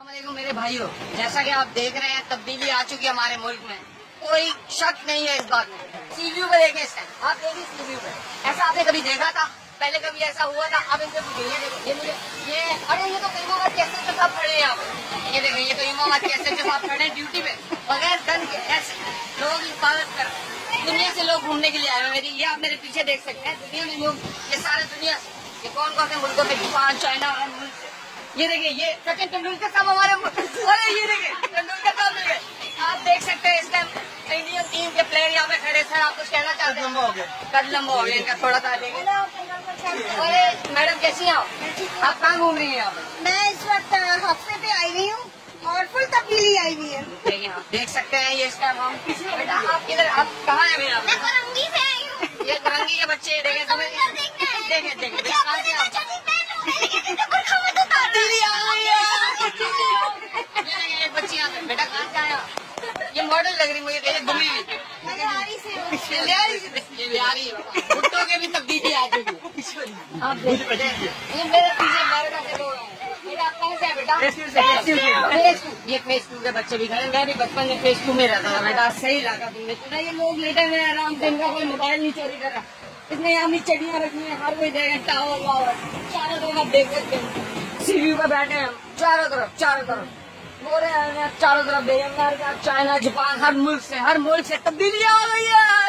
वालेकुम मेरे भाइयों, जैसा कि आप देख रहे हैं तब्दीली आ चुकी है हमारे मुल्क में, कोई शक नहीं है इस बात में। सीव्यू पे देखें, इस टाइम आप देखिए सीव्यू पे, ऐसा आपने कभी देखा था? पहले कभी ऐसा हुआ था? आप इनसे पूछिए। ये अरे ये तो इमाम कैसे के साथ खड़े हैं आप, ये देखें, ये तो इमाम कैसे के साथ खड़े हैं ड्यूटी पे बगैर गन के, ऐसे लोगों की हिफाजत कर रहे हैं। दुनिया से लोग घूमने के लिए आए हैं। ये आप मेरे पीछे देख सकते हैं, दुनिया में लोग, ये सारे दुनिया से, ये कौन कौन से मुल्कों से, जापान, चाइना, मुल्क से। ये देखिए, ये सचिन तेंदुलकर साहब हमारे, अरे ये देखिए तेंदुलकर साहब मिल गए। आप देख सकते हैं इस टाइम इंडियन टीम के प्लेयर यहाँ पे खड़े। सर आप कुछ कहना चाहते हैं? कद लंबा हो गया इनका, थोड़ा सा देखें। अरे मैडम कैसी हैं आप कहाँ घूम रही हैं आप? मैं इस वक्त हफ्ते पे आई हुई हूँ और फुल तब्दीली आई हुई है। देखिए आप देख सकते हैं ये इस टाइम हम, बेटा आप किधर, आप कहाँ है भैया? मैं करंगी से आई हूँ। ये करंगी के बच्चे देखे तुम्हें, देखे बच्चियाँ बेटा कहाँ से आया? ये मॉडल लग रही मुझे, ये घूमी हुई भुट्टो के भी तब्दीली आ चुकी है। आप देखिए ये मेरे पीछे अमेरिका से लोग हैं। आप कहाँ से है बेटा? ये फेस 2 के बच्चे भी खड़े। मैं भी बचपन में फेस 2 में रहता था बेटा। सही लगा तुमने, ये लोग लेटे हुए आराम से, इनका कोई मोबाइल नहीं चोरी कर रहा। इसने यहाँ भी चिड़ियाँ रखी है, हर कोई जगह टावर वावर चारों तरफ आप देख सकते हैं। सीव्यू पे बैठे हैं चारों तरफ हो रहे हैं, चारों तरफ अमेरिका, चाइना, जापान, हर मुल्क से तब्दीली आ गई है।